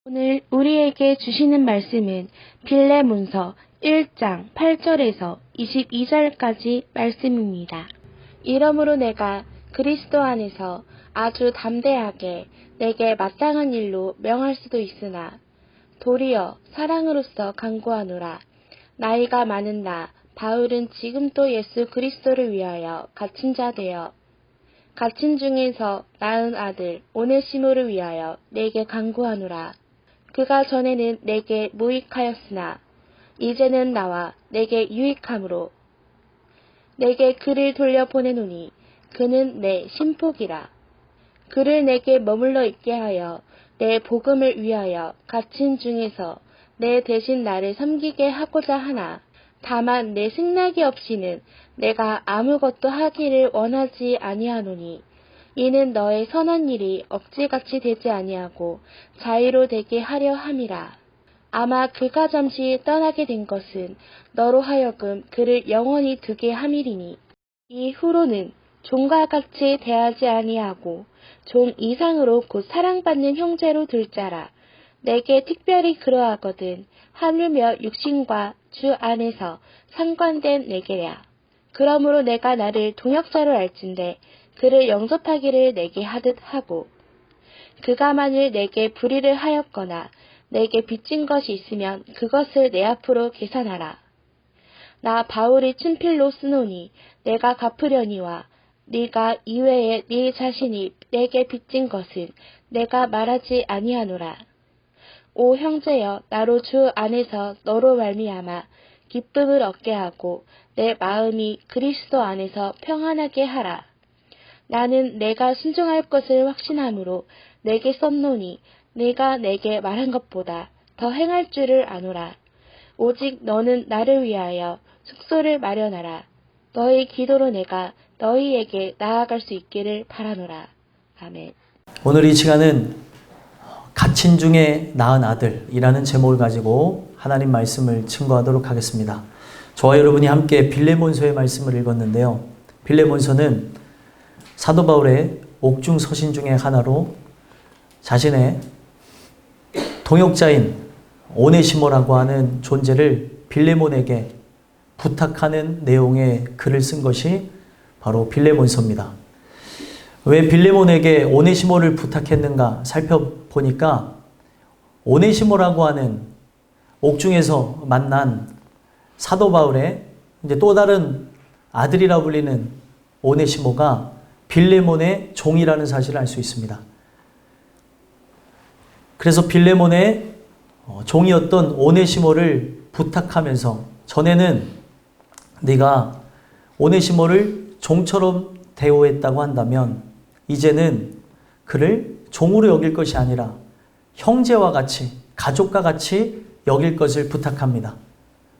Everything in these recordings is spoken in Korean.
오늘 우리에게 주시는 말씀은 빌레몬서 1장 8절에서 22절까지 말씀입니다. 이러므로 내가 그리스도 안에서 아주 담대하게 내게 마땅한 일로 명할 수도 있으나 도리어 사랑으로서 간구하노라. 나이가 많은 나 바울은 지금 또 예수 그리스도를 위하여 갇힌 자 되어 갇힌 중에서 낳은 아들 오네시모를 위하여 내게 간구하노라. 그가 전에는 내게 무익하였으나 이제는 나와 내게 유익함으로 내게 그를 돌려보내노니 그는 내 신복이라. 그를 내게 머물러 있게 하여 내 복음을 위하여 갇힌 중에서 내 대신 나를 섬기게 하고자 하나 다만 내 승낙이 없이는 내가 아무것도 하기를 원하지 아니하노니 이는 너의 선한 일이 억지같이 되지 아니하고 자유로 되게 하려 함이라. 아마 그가 잠시 떠나게 된 것은 너로 하여금 그를 영원히 두게 함이리니 이후로는 종과 같이 대하지 아니하고 종 이상으로 곧 사랑받는 형제로 둘 자라. 내게 특별히 그러하거든 하늘며 육신과 주 안에서 상관된 내게랴. 그러므로 내가 나를 동역자로 알진대 그를 영접하기를 내게 하듯 하고 그가 만일 내게 불의를 하였거나 내게 빚진 것이 있으면 그것을 내 앞으로 계산하라. 나 바울이 친필로 쓰노니 내가 갚으려니와 네가 이외에 네 자신이 내게 빚진 것은 내가 말하지 아니하노라. 오 형제여, 나로 주 안에서 너로 말미암아 기쁨을 얻게 하고 내 마음이 그리스도 안에서 평안하게 하라. 나는 내가 순종할 것을 확신함으로 내게 썼노니 네가 내게 말한 것보다 더 행할 줄을 아노라. 오직 너는 나를 위하여 숙소를 마련하라. 너희 기도로 내가 너희에게 나아갈 수 있기를 바라노라. 아멘. 오늘 이 시간은 갇힌 중에 낳은 아들이라는 제목을 가지고 하나님 말씀을 증거하도록 하겠습니다. 저와 여러분이 함께 빌레몬서의 말씀을 읽었는데요. 빌레몬서는 사도 바울의 옥중 서신 중에 하나로 자신의 동역자인 오네시모라고 하는 존재를 빌레몬에게 부탁하는 내용의 글을 쓴 것이 바로 빌레몬서입니다. 왜 빌레몬에게 오네시모를 부탁했는가 살펴보니까 오네시모라고 하는 옥중에서 만난 사도 바울의 이제 또 다른 아들이라 불리는 오네시모가 빌레몬의 종이라는 사실을 알 수 있습니다. 그래서 빌레몬의 종이었던 오네시모를 부탁하면서 전에는 네가 오네시모를 종처럼 대우했다고 한다면 이제는 그를 종으로 여길 것이 아니라 형제와 같이 가족과 같이 여길 것을 부탁합니다.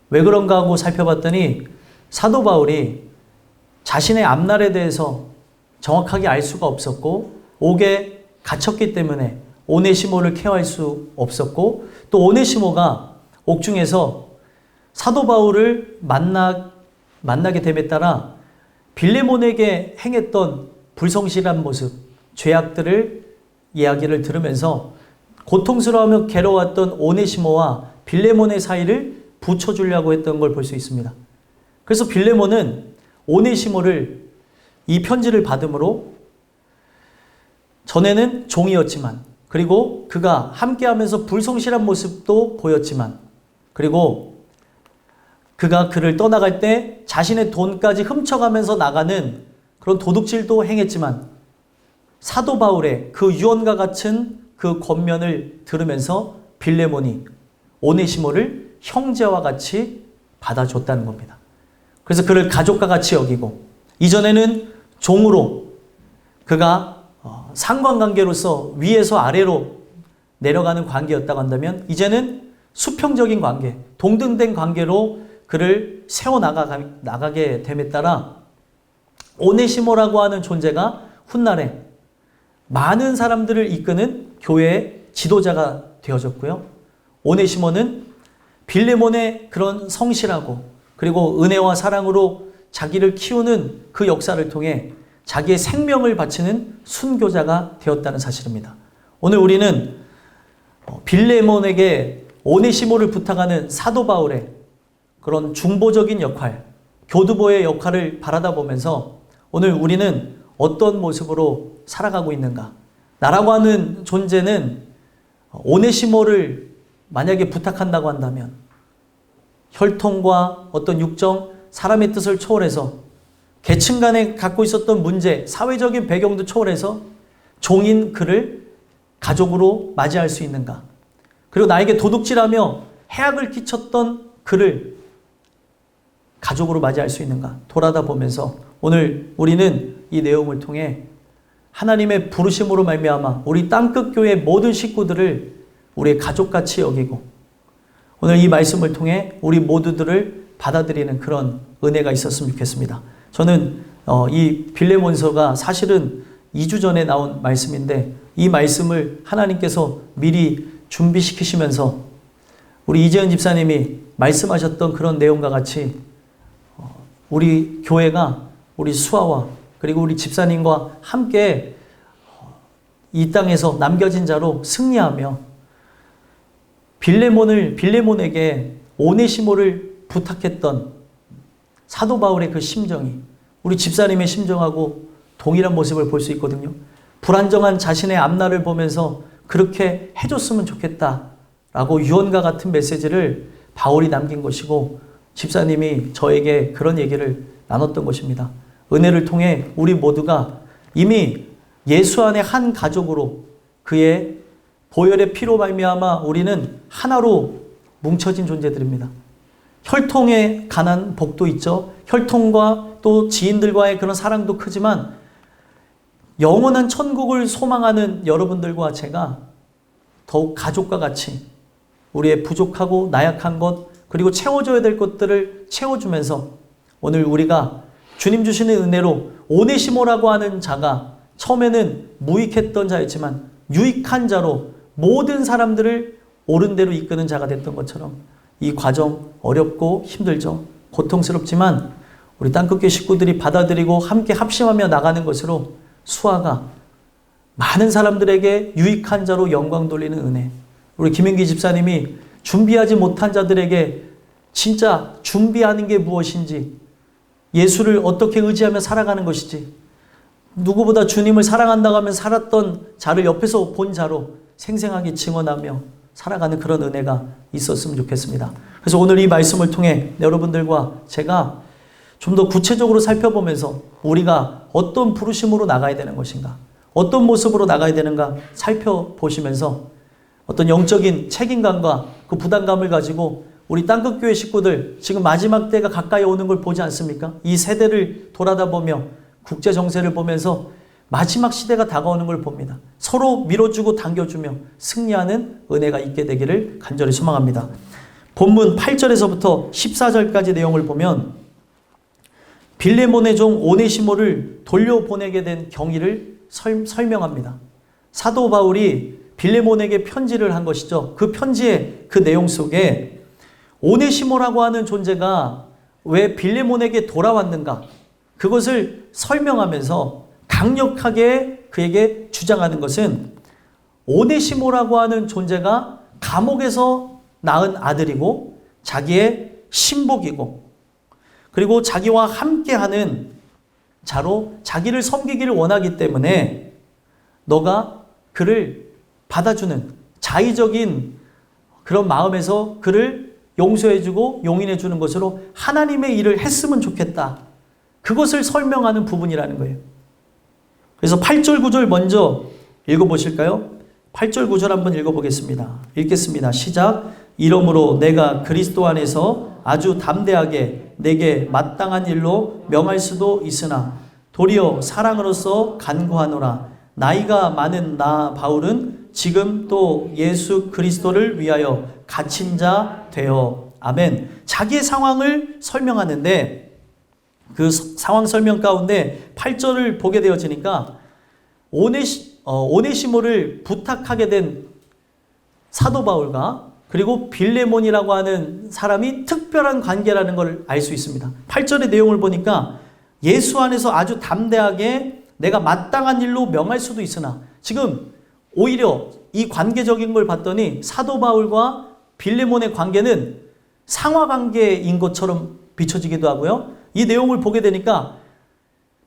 왜 그런가 하고 살펴봤더니 사도 바울이 자신의 앞날에 대해서 정확하게 알 수가 없었고 옥에 갇혔기 때문에 오네시모를 케어할 수 없었고 또 오네시모가 옥중에서 사도 바울을 만나게 됨에 따라 빌레몬에게 행했던 불성실한 모습, 죄악들을 이야기를 들으면서 고통스러워하며 괴로웠던 오네시모와 빌레몬의 사이를 붙여주려고 했던 걸 볼 수 있습니다. 그래서 빌레몬은 오네시모를 이 편지를 받음으로 전에는 종이었지만 그리고 그가 함께하면서 불성실한 모습도 보였지만 그리고 그가 그를 떠나갈 때 자신의 돈까지 훔쳐가면서 나가는 그런 도둑질도 행했지만 사도 바울의 그 유언과 같은 그 권면을 들으면서 빌레몬이 오네시모를 형제와 같이 받아줬다는 겁니다. 그래서 그를 가족과 같이 여기고 이전에는 종으로 그가 상관관계로서 위에서 아래로 내려가는 관계였다고 한다면 이제는 수평적인 관계, 동등된 관계로 그를 세워나가게 됨에 따라 오네시모라고 하는 존재가 훗날에 많은 사람들을 이끄는 교회의 지도자가 되어졌고요. 오네시모는 빌레몬의 그런 성실하고 그리고 은혜와 사랑으로 자기를 키우는 그 역사를 통해 자기의 생명을 바치는 순교자가 되었다는 사실입니다. 오늘 우리는 빌레몬에게 오네시모를 부탁하는 사도 바울의 그런 중보적인 역할, 교두보의 역할을 바라다 보면서 오늘 우리는 어떤 모습으로 살아가고 있는가? 나라고 하는 존재는 오네시모를 만약에 부탁한다고 한다면 혈통과 어떤 육정, 사람의 뜻을 초월해서 계층 간에 갖고 있었던 문제, 사회적인 배경도 초월해서 종인 그를 가족으로 맞이할 수 있는가? 그리고 나에게 도둑질하며 해악을 끼쳤던 그를 가족으로 맞이할 수 있는가? 돌아다 보면서 오늘 우리는 이 내용을 통해 하나님의 부르심으로 말미암아 우리 땅끝 교회 모든 식구들을 우리의 가족같이 여기고 오늘 이 말씀을 통해 우리 모두들을 받아들이는 그런 은혜가 있었으면 좋겠습니다. 저는 이 빌레몬서가 사실은 2주 전에 나온 말씀인데 이 말씀을 하나님께서 미리 준비시키시면서 우리 이재현 집사님이 말씀하셨던 그런 내용과 같이 우리 교회가 우리 수아와 그리고 우리 집사님과 함께 이 땅에서 남겨진 자로 승리하며 빌레몬에게 오네시모를 부탁했던 사도 바울의 그 심정이 우리 집사님의 심정하고 동일한 모습을 볼 수 있거든요. 불안정한 자신의 앞날을 보면서 그렇게 해줬으면 좋겠다라고 유언과 같은 메시지를 바울이 남긴 것이고 집사님이 저에게 그런 얘기를 나눴던 것입니다. 은혜를 통해 우리 모두가 이미 예수 안에 한 가족으로 그의 보혈의 피로 말미암아 우리는 하나로 뭉쳐진 존재들입니다. 혈통에 관한 복도 있죠. 혈통과 또 지인들과의 그런 사랑도 크지만 영원한 천국을 소망하는 여러분들과 제가 더욱 가족과 같이 우리의 부족하고 나약한 것 그리고 채워줘야 될 것들을 채워주면서 오늘 우리가 주님 주시는 은혜로 오네시모라고 하는 자가 처음에는 무익했던 자였지만 유익한 자로 모든 사람들을 옳은 대로 이끄는 자가 됐던 것처럼 이 과정 어렵고 힘들죠. 고통스럽지만 우리 땅끝교회 식구들이 받아들이고 함께 합심하며 나가는 것으로 수아가 많은 사람들에게 유익한 자로 영광 돌리는 은혜. 우리 김인기 집사님이 준비하지 못한 자들에게 진짜 준비하는 게 무엇인지 예수를 어떻게 의지하며 살아가는 것이지 누구보다 주님을 사랑한다고 하면 살았던 자를 옆에서 본 자로 생생하게 증언하며 살아가는 그런 은혜가 있었으면 좋겠습니다. 그래서 오늘 이 말씀을 통해 여러분들과 제가 좀 더 구체적으로 살펴보면서 우리가 어떤 부르심으로 나가야 되는 것인가, 어떤 모습으로 나가야 되는가 살펴보시면서 어떤 영적인 책임감과 그 부담감을 가지고 우리 땅끝교회 식구들 지금 마지막 때가 가까이 오는 걸 보지 않습니까? 이 세대를 돌아다 보며 국제 정세를 보면서 마지막 시대가 다가오는 걸 봅니다. 서로 밀어주고 당겨주며 승리하는 은혜가 있게 되기를 간절히 소망합니다. 본문 8절에서부터 14절까지 내용을 보면 빌레몬의 종 오네시모를 돌려보내게 된 경위를 설명합니다. 사도 바울이 빌레몬에게 편지를 한 것이죠. 그 편지의 그 내용 속에 오네시모라고 하는 존재가 왜 빌레몬에게 돌아왔는가 그것을 설명하면서 강력하게 그에게 주장하는 것은 오네시모라고 하는 존재가 감옥에서 낳은 아들이고 자기의 신복이고 그리고 자기와 함께하는 자로 자기를 섬기기를 원하기 때문에 너가 그를 받아주는 자의적인 그런 마음에서 그를 용서해주고 용인해주는 것으로 하나님의 일을 했으면 좋겠다. 그것을 설명하는 부분이라는 거예요. 그래서 8절 9절 먼저 읽어보실까요? 8절 9절 한번 읽어보겠습니다. 읽겠습니다. 시작. 이러므로 내가 그리스도 안에서 아주 담대하게 내게 마땅한 일로 명할 수도 있으나 도리어 사랑으로서 간구하노라. 나이가 많은 나 바울은 지금 또 예수 그리스도를 위하여 갇힌 자 되어. 아멘. 자기의 상황을 설명하는데 그 상황 설명 가운데 8절을 보게 되어지니까 오네시모를 부탁하게 된 사도 바울과 그리고 빌레몬이라고 하는 사람이 특별한 관계라는 걸 알 수 있습니다. 8절의 내용을 보니까 예수 안에서 아주 담대하게 내가 마땅한 일로 명할 수도 있으나 지금 오히려 이 관계적인 걸 봤더니 사도 바울과 빌레몬의 관계는 상하관계인 것처럼 비춰지기도 하고요. 이 내용을 보게 되니까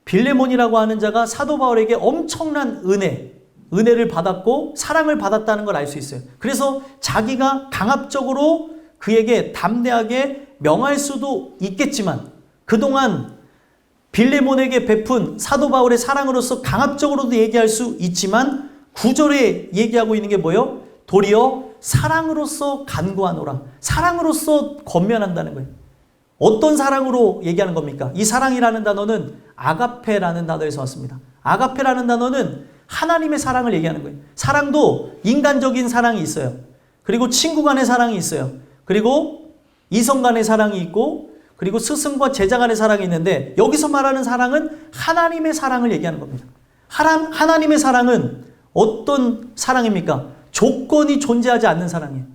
빌레몬이라고 하는 자가 사도 바울에게 엄청난 은혜를 받았고 사랑을 받았다는 걸 알 수 있어요. 그래서 자기가 강압적으로 그에게 담대하게 명할 수도 있겠지만 그동안 빌레몬에게 베푼 사도 바울의 사랑으로서 강압적으로도 얘기할 수 있지만 9절에 얘기하고 있는 게 뭐예요? 도리어 사랑으로서 간구하노라. 사랑으로서 권면한다는 거예요. 어떤 사랑으로 얘기하는 겁니까? 이 사랑이라는 단어는 아가페라는 단어에서 왔습니다. 아가페라는 단어는 하나님의 사랑을 얘기하는 거예요. 사랑도 인간적인 사랑이 있어요. 그리고 친구 간의 사랑이 있어요. 그리고 이성 간의 사랑이 있고 그리고 스승과 제자 간의 사랑이 있는데 여기서 말하는 사랑은 하나님의 사랑을 얘기하는 겁니다. 하나님의 사랑은 어떤 사랑입니까? 조건이 존재하지 않는 사랑이에요.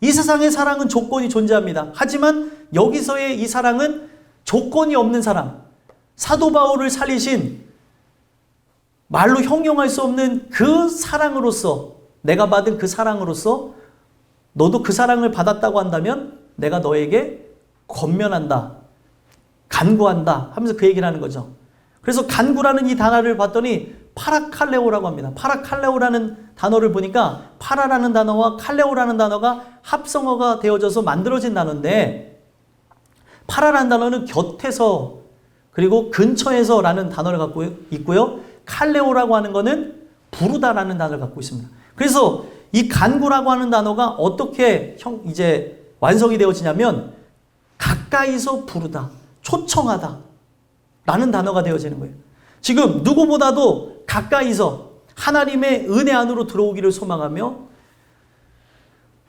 이 세상의 사랑은 조건이 존재합니다. 하지만 여기서의 이 사랑은 조건이 없는 사랑. 사도 바울을 살리신 말로 형용할 수 없는 그 사랑으로서 내가 받은 그 사랑으로서 너도 그 사랑을 받았다고 한다면 내가 너에게 권면한다. 간구한다 하면서 그 얘기를 하는 거죠. 그래서 간구라는 이 단어를 봤더니 파라칼레오라고 합니다. 파라칼레오라는 단어를 보니까 파라라는 단어와 칼레오라는 단어가 합성어가 되어져서 만들어진 단어인데 파라라는 단어는 곁에서 그리고 근처에서라는 단어를 갖고 있고요. 칼레오라고 하는 거는 부르다라는 단어를 갖고 있습니다. 그래서 이 간구라고 하는 단어가 어떻게 이제 완성이 되어지냐면 가까이서 부르다, 초청하다 라는 단어가 되어지는 거예요. 지금 누구보다도 가까이서 하나님의 은혜 안으로 들어오기를 소망하며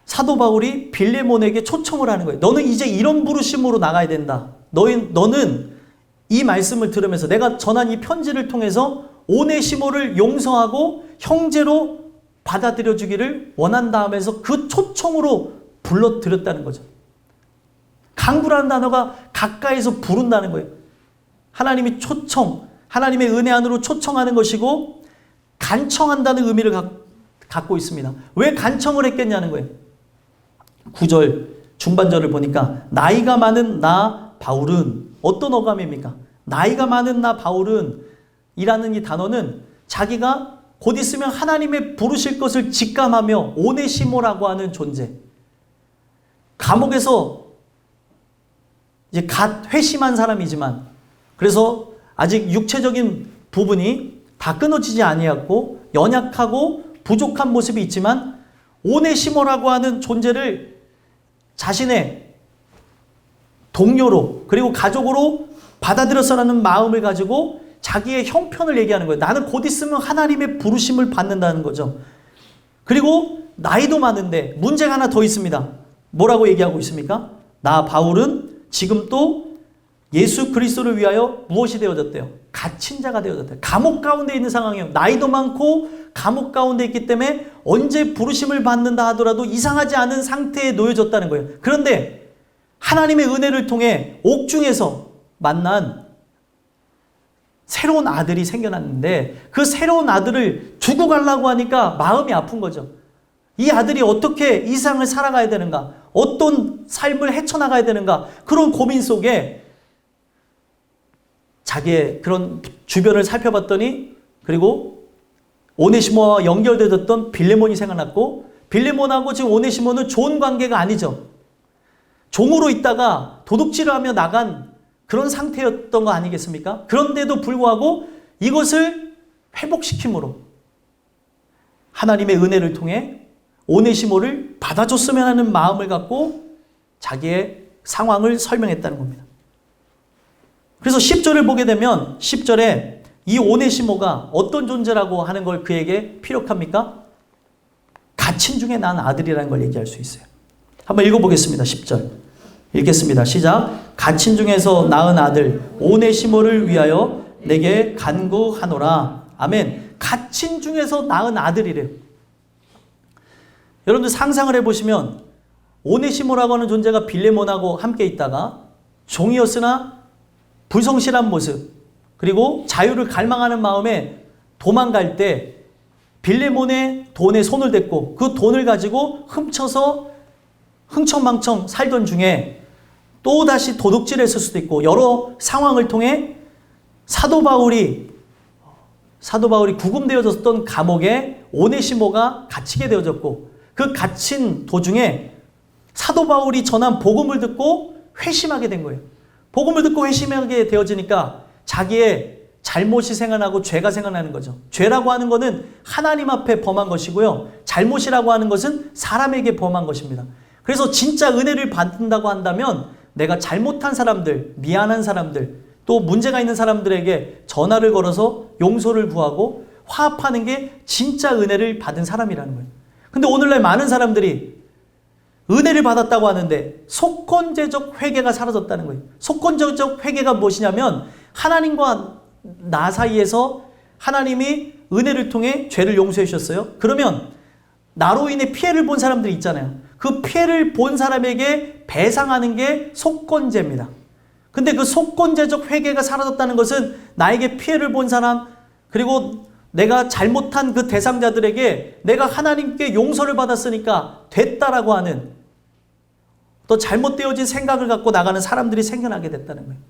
사도 바울이 빌레몬에게 초청을 하는 거예요. 너는 이제 이런 부르심으로 나가야 된다. 너는 이 말씀을 들으면서 내가 전한 이 편지를 통해서 오네시모를 용서하고 형제로 받아들여 주기를 원한다 하면서 그 초청으로 불러들였다는 거죠. 간구라는 단어가 가까이서 부른다는 거예요. 하나님이 하나님의 은혜 안으로 초청하는 것이고 간청한다는 의미를 갖고 있습니다. 왜 간청을 했겠냐는 거예요. 9절 중반절을 보니까 나이가 많은 나 바울은 어떤 어감입니까? 나이가 많은 나 바울은 이라는 이 단어는 자기가 곧 있으면 하나님의 부르실 것을 직감하며 오네시모라고 하는 존재. 감옥에서 이제 갓 회심한 사람이지만 그래서 아직 육체적인 부분이 다 끊어지지 아니었고 연약하고 부족한 모습이 있지만 오네시모라고 하는 존재를 자신의 동료로 그리고 가족으로 받아들여서라는 마음을 가지고 자기의 형편을 얘기하는 거예요. 나는 곧 있으면 하나님의 부르심을 받는다는 거죠. 그리고 나이도 많은데 문제가 하나 더 있습니다. 뭐라고 얘기하고 있습니까? 나 바울은 지금 또 예수 그리스도를 위하여 무엇이 되어졌대요? 갇힌 자가 되어졌대요. 감옥 가운데 있는 상황이에요. 나이도 많고 감옥 가운데 있기 때문에 언제 부르심을 받는다 하더라도 이상하지 않은 상태에 놓여졌다는 거예요. 그런데 하나님의 은혜를 통해 옥중에서 만난 새로운 아들이 생겨났는데 그 새로운 아들을 두고 가려고 하니까 마음이 아픈 거죠. 이 아들이 어떻게 이 세상을 살아가야 되는가? 어떤 삶을 헤쳐나가야 되는가? 그런 고민 속에 자기의 그런 주변을 살펴봤더니 그리고 오네시모와 연결되었던 빌레몬이 생각났고 빌레몬하고 지금 오네시모는 좋은 관계가 아니죠. 종으로 있다가 도둑질을 하며 나간 그런 상태였던 거 아니겠습니까? 그런데도 불구하고 이것을 회복시킴으로 하나님의 은혜를 통해 오네시모를 받아줬으면 하는 마음을 갖고 자기의 상황을 설명했다는 겁니다. 그래서 10절을 보게 되면 10절에 이 오네시모가 어떤 존재라고 하는 걸 그에게 피력합니까? 갇힌 중에 난 아들이라는 걸 얘기할 수 있어요. 한번 읽어보겠습니다. 10절 읽겠습니다. 시작. 갇힌 중에서 낳은 아들 오네시모를 위하여 내게 간구하노라. 아멘. 갇힌 중에서 낳은 아들이래요. 여러분들 상상을 해보시면 오네시모라고 하는 존재가 빌레몬하고 함께 있다가 종이었으나 불성실한 모습 그리고 자유를 갈망하는 마음에 도망갈 때 빌레몬의 돈에 손을 댔고 그 돈을 가지고 훔쳐서 흥청망청 살던 중에 또다시 도둑질했을 수도 있고 여러 상황을 통해 사도 바울이 구금되어졌던 감옥에 오네시모가 갇히게 되어졌고 그 갇힌 도중에 사도 바울이 전한 복음을 듣고 회심하게 된 거예요. 복음을 듣고 회심하게 되어지니까 자기의 잘못이 생각나고 죄가 생각나는 거죠. 죄라고 하는 것은 하나님 앞에 범한 것이고요. 잘못이라고 하는 것은 사람에게 범한 것입니다. 그래서 진짜 은혜를 받는다고 한다면 내가 잘못한 사람들, 미안한 사람들, 또 문제가 있는 사람들에게 전화를 걸어서 용서를 구하고 화합하는 게 진짜 은혜를 받은 사람이라는 거예요. 근데 오늘날 많은 사람들이 은혜를 받았다고 하는데 속건제적 회개가 사라졌다는 거예요. 속건제적 회개가 무엇이냐면 하나님과 나 사이에서 하나님이 은혜를 통해 죄를 용서해 주셨어요. 그러면 나로 인해 피해를 본 사람들이 있잖아요. 그 피해를 본 사람에게 배상하는 게 속건제입니다. 근데 그 속건제적 회개가 사라졌다는 것은 나에게 피해를 본 사람 그리고 내가 잘못한 그 대상자들에게 내가 하나님께 용서를 받았으니까 됐다라고 하는 또 잘못되어진 생각을 갖고 나가는 사람들이 생겨나게 됐다는 거예요.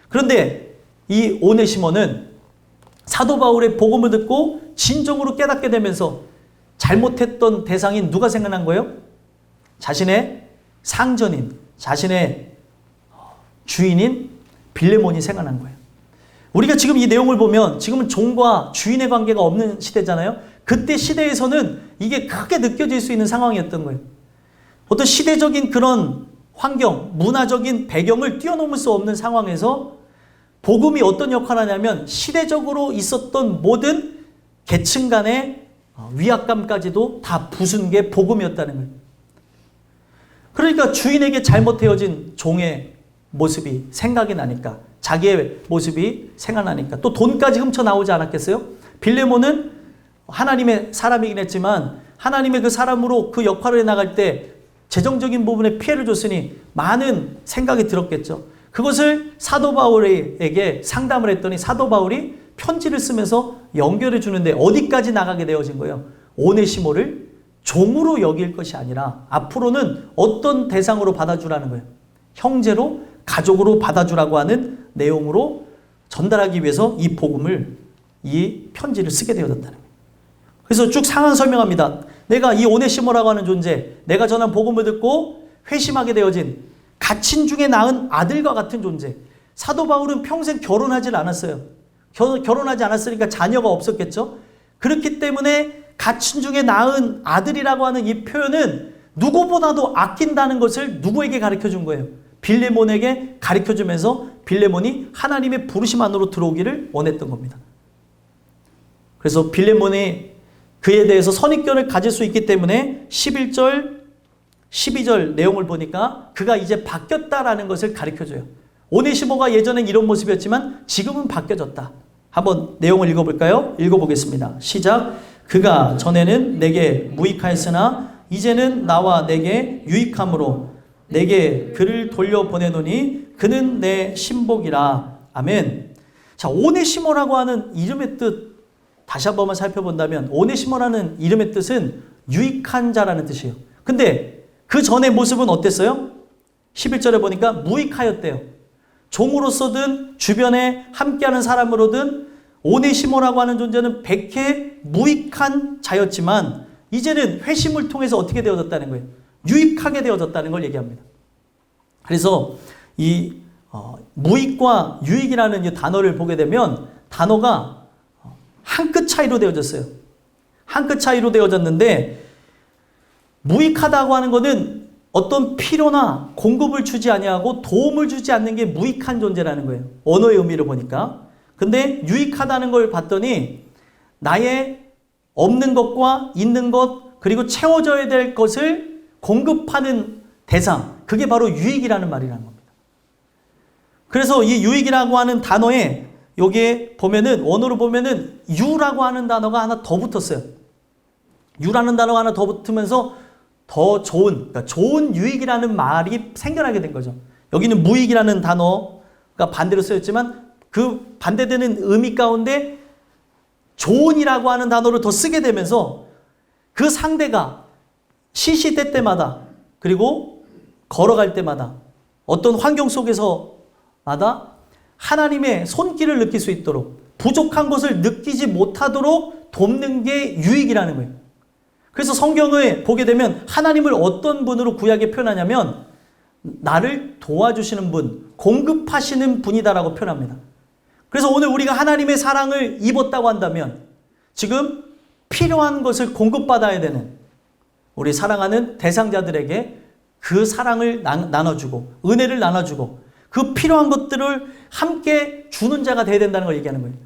그런데 이 오네시모는 사도 바울의 복음을 듣고 진정으로 깨닫게 되면서 잘못했던 대상인 누가 생각난 거예요? 자신의 상전인, 자신의 주인인 빌레몬이 생각난 거예요. 우리가 지금 이 내용을 보면 지금은 종과 주인의 관계가 없는 시대잖아요. 그때 시대에서는 이게 크게 느껴질 수 있는 상황이었던 거예요. 어떤 시대적인 그런 환경, 문화적인 배경을 뛰어넘을 수 없는 상황에서 복음이 어떤 역할을 하냐면 시대적으로 있었던 모든 계층 간의 위압감까지도 다 부순 게 복음이었다는 거예요. 그러니까 주인에게 잘못되어진 종의 모습이 생각이 나니까 자기의 모습이 생각나니까 또 돈까지 훔쳐 나오지 않았겠어요? 빌레몬은 하나님의 사람이긴 했지만 하나님의 그 사람으로 그 역할을 해나갈 때 재정적인 부분에 피해를 줬으니 많은 생각이 들었겠죠. 그것을 사도 바울에게 상담을 했더니 사도 바울이 편지를 쓰면서 연결해 주는데 어디까지 나가게 되어진 거예요? 오네시모를 종으로 여길 것이 아니라 앞으로는 어떤 대상으로 받아주라는 거예요? 형제로, 가족으로 받아주라고 하는 내용으로 전달하기 위해서 이 복음을, 이 편지를 쓰게 되어졌다는 거예요. 그래서 쭉 상황 설명합니다. 내가 이 오네시모라고 하는 존재, 내가 전한 복음을 듣고 회심하게 되어진 갇힌 중에 낳은 아들과 같은 존재. 사도 바울은 평생 결혼하지 않았어요. 결혼하지 않았으니까 자녀가 없었겠죠. 그렇기 때문에 갇힌 중에 낳은 아들이라고 하는 이 표현은 누구보다도 아낀다는 것을 누구에게 가르쳐 준 거예요? 빌레몬에게 가르쳐 주면서 빌레몬이 하나님의 부르심 안으로 들어오기를 원했던 겁니다. 그래서 빌레몬이 그에 대해서 선입견을 가질 수 있기 때문에 11절, 12절 내용을 보니까 그가 이제 바뀌었다라는 것을 가르쳐줘요. 오네시모가 예전엔 이런 모습이었지만 지금은 바뀌어졌다. 한번 내용을 읽어볼까요? 읽어보겠습니다. 시작. 그가 전에는 내게 무익하였으나 이제는 나와 내게 유익함으로 내게 그를 돌려보내노니 그는 내 신복이라. 아멘. 자, 오네시모라고 하는 이름의 뜻 다시 한 번만 살펴본다면 오네시모라는 이름의 뜻은 유익한 자라는 뜻이에요. 근데 그 전의 모습은 어땠어요? 11절에 보니까 무익하였대요. 종으로서든 주변에 함께하는 사람으로든 오네시모라고 하는 존재는 백해 무익한 자였지만 이제는 회심을 통해서 어떻게 되어졌다는 거예요? 유익하게 되어졌다는 걸 얘기합니다. 그래서 이 무익과 유익이라는 이 단어를 보게 되면 단어가 한 끗 차이로 되어졌어요. 한 끗 차이로 되어졌는데 무익하다고 하는 것은 어떤 필요나 공급을 주지 아니하고 도움을 주지 않는 게 무익한 존재라는 거예요. 언어의 의미를 보니까. 근데 유익하다는 걸 봤더니 나의 없는 것과 있는 것 그리고 채워져야 될 것을 공급하는 대상, 그게 바로 유익이라는 말이라는 겁니다. 그래서 이 유익이라고 하는 단어에 여기에 보면은 원어로 보면은 유라고 하는 단어가 하나 더 붙었어요. 유라는 단어가 하나 더 붙으면서 더 좋은, 그러니까 좋은 유익이라는 말이 생겨나게 된 거죠. 여기는 무익이라는 단어가 반대로 쓰였지만 그 반대되는 의미 가운데 좋은이라고 하는 단어를 더 쓰게 되면서 그 상대가 시시때때마다 그리고 걸어갈 때마다 어떤 환경 속에서마다 하나님의 손길을 느낄 수 있도록 부족한 것을 느끼지 못하도록 돕는 게 유익이라는 거예요. 그래서 성경을 보게 되면 하나님을 어떤 분으로 구약에 표현하냐면 나를 도와주시는 분, 공급하시는 분이다라고 표현합니다. 그래서 오늘 우리가 하나님의 사랑을 입었다고 한다면 지금 필요한 것을 공급받아야 되는 우리 사랑하는 대상자들에게 그 사랑을 나눠주고 은혜를 나눠주고 그 필요한 것들을 함께 주는 자가 되어야 된다는 걸 얘기하는 거예요.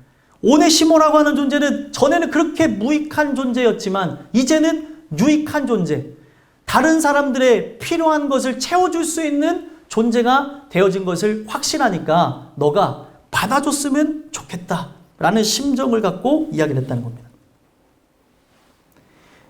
오네시모라고 하는 존재는 전에는 그렇게 무익한 존재였지만 이제는 유익한 존재, 다른 사람들의 필요한 것을 채워줄 수 있는 존재가 되어진 것을 확신하니까 너가 받아줬으면 좋겠다라는 심정을 갖고 이야기를 했다는 겁니다.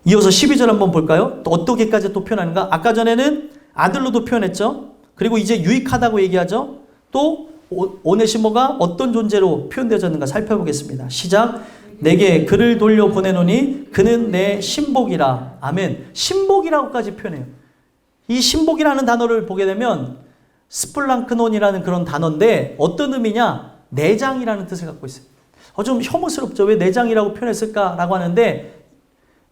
이어서 12절 한번 볼까요? 또 어떻게까지 또 표현하는가? 아까 전에는 아들로도 표현했죠. 그리고 이제 유익하다고 얘기하죠. 또 오네시모가 어떤 존재로 표현되어졌는가 살펴보겠습니다. 시작. 내게 그를 돌려 보내노니 그는 내 신복이라. 아멘. 신복이라고까지 표현해요. 이 신복이라는 단어를 보게 되면 스플랑크논이라는 그런 단어인데 어떤 의미냐? 내장이라는 뜻을 갖고 있어요. 좀 혐오스럽죠. 왜 내장이라고 표현했을까라고 하는데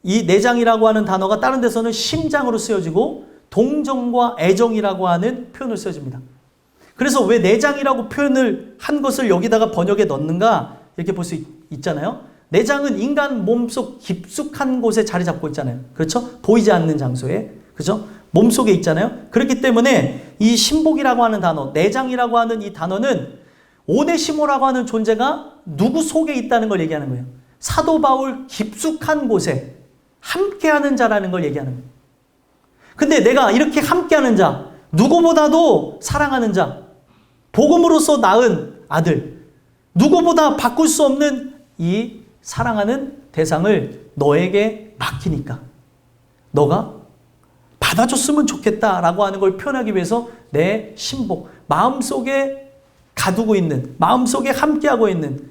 이 내장이라고 하는 단어가 다른 데서는 심장으로 쓰여지고 동정과 애정이라고 하는 표현을 쓰여집니다. 그래서 왜 내장이라고 표현을 한 것을 여기다가 번역에 넣는가 이렇게 볼 수 있잖아요. 내장은 인간 몸속 깊숙한 곳에 자리 잡고 있잖아요. 그렇죠? 보이지 않는 장소에. 그렇죠? 몸속에 있잖아요. 그렇기 때문에 이 신복이라고 하는 단어, 내장이라고 하는 이 단어는 오네시모라고 하는 존재가 누구 속에 있다는 걸 얘기하는 거예요. 사도 바울 깊숙한 곳에 함께하는 자라는 걸 얘기하는 거예요. 근데 내가 이렇게 함께하는 자, 누구보다도 사랑하는 자, 복음으로서 낳은 아들, 누구보다 바꿀 수 없는 이 사랑하는 대상을 너에게 맡기니까 너가 받아줬으면 좋겠다라고 하는 걸 표현하기 위해서 내 신복, 마음속에 가두고 있는, 마음속에 함께하고 있는,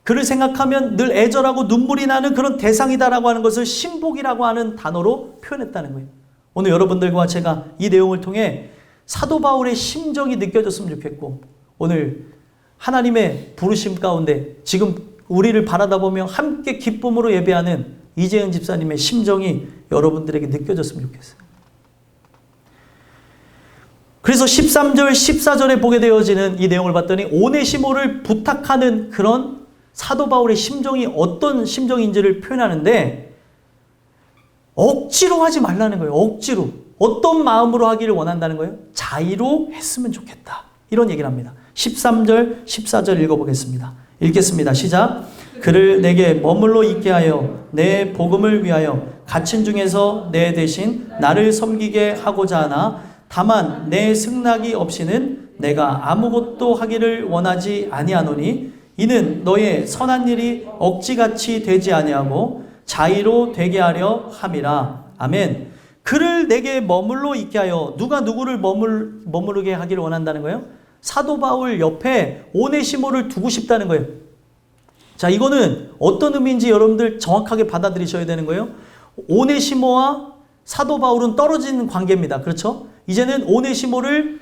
그를 생각하면 늘 애절하고 눈물이 나는 그런 대상이다라고 하는 것을 신복이라고 하는 단어로 표현했다는 거예요. 오늘 여러분들과 제가 이 내용을 통해 사도 바울의 심정이 느껴졌으면 좋겠고, 오늘 하나님의 부르심 가운데 지금 우리를 바라다보며 함께 기쁨으로 예배하는 이재은 집사님의 심정이 여러분들에게 느껴졌으면 좋겠어요. 그래서 13절, 14절에 보게 되어지는 이 내용을 봤더니 오네시모를 부탁하는 그런 사도 바울의 심정이 어떤 심정인지를 표현하는데 억지로 하지 말라는 거예요. 억지로. 어떤 마음으로 하기를 원한다는 거예요? 자의로 했으면 좋겠다. 이런 얘기를 합니다. 13절, 14절 읽어보겠습니다. 읽겠습니다. 시작. 그를 내게 머물러 있게 하여 내 복음을 위하여 갇힌 중에서 내 대신 나를 섬기게 하고자 하나 다만 내 승낙이 없이는 내가 아무것도 하기를 원하지 아니하노니 이는 너의 선한 일이 억지같이 되지 아니하고 자의로 되게 하려 함이라. 아멘. 그를 내게 머물러 있게 하여, 누가 누구를 머무르게 하기를 원한다는 거예요? 사도 바울 옆에 오네시모를 두고 싶다는 거예요. 자, 이거는 어떤 의미인지 여러분들 정확하게 받아들이셔야 되는 거예요. 오네시모와 사도 바울은 떨어지는 관계입니다. 그렇죠? 이제는 오네시모를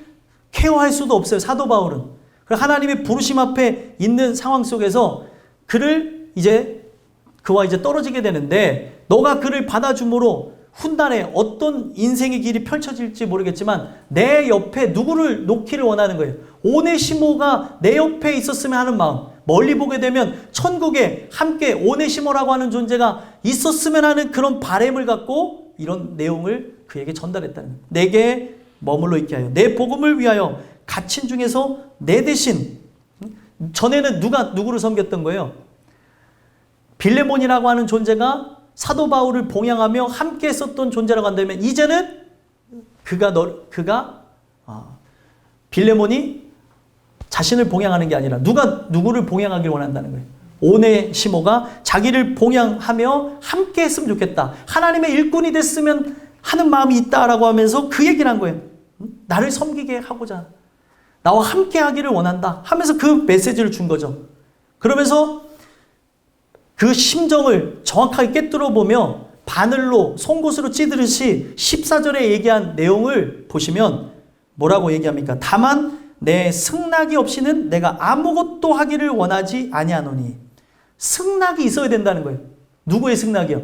케어할 수도 없어요. 사도 바울은. 하나님의 부르심 앞에 있는 상황 속에서 그를 그와 이제 떨어지게 되는데, 너가 그를 받아줌으로 훗날에 어떤 인생의 길이 펼쳐질지 모르겠지만 내 옆에 누구를 놓기를 원하는 거예요. 오네시모가 내 옆에 있었으면 하는 마음. 멀리 보게 되면 천국에 함께 오네시모라고 하는 존재가 있었으면 하는 그런 바람을 갖고 이런 내용을 그에게 전달했다는 거예요. 내게 머물러 있게 하여 내 복음을 위하여 갇힌 중에서 내 대신, 전에는 누가 누구를 섬겼던 거예요? 빌레몬이라고 하는 존재가 사도 바울을 봉양하며 함께 했었던 존재라고 한다면, 이제는 빌레몬이 자신을 봉양하는 게 아니라 누가 누구를 봉양하기를 원한다는 거예요. 오네시모가 자기를 봉양하며 함께 했으면 좋겠다. 하나님의 일꾼이 됐으면 하는 마음이 있다라고 하면서 그 얘기를 한 거예요. 나를 섬기게 하고자, 나와 함께 하기를 원한다 하면서 그 메시지를 준 거죠. 그러면서 그 심정을 정확하게 꿰뚫어 보며 바늘로 송곳으로 찌르듯이 14절에 얘기한 내용을 보시면 뭐라고 얘기합니까? 다만 내 승낙이 없이는 내가 아무것도 하기를 원하지 아니하노니. 승낙이 있어야 된다는 거예요. 누구의 승낙이요?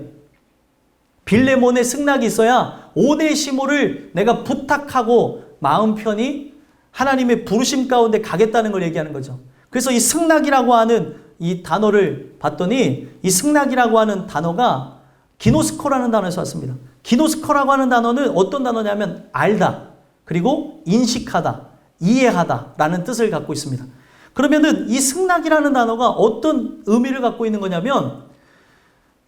빌레몬의 승낙이 있어야 오네시모를 내가 부탁하고 마음 편히 하나님의 부르심 가운데 가겠다는 걸 얘기하는 거죠. 그래서 이 승낙이라고 하는 이 단어를 봤더니 이 승낙이라고 하는 단어가 기노스코라는 단어에서 왔습니다. 기노스코라고 하는 단어는 어떤 단어냐면 알다, 그리고 인식하다, 이해하다 라는 뜻을 갖고 있습니다. 그러면은 이 승낙이라는 단어가 어떤 의미를 갖고 있는 거냐면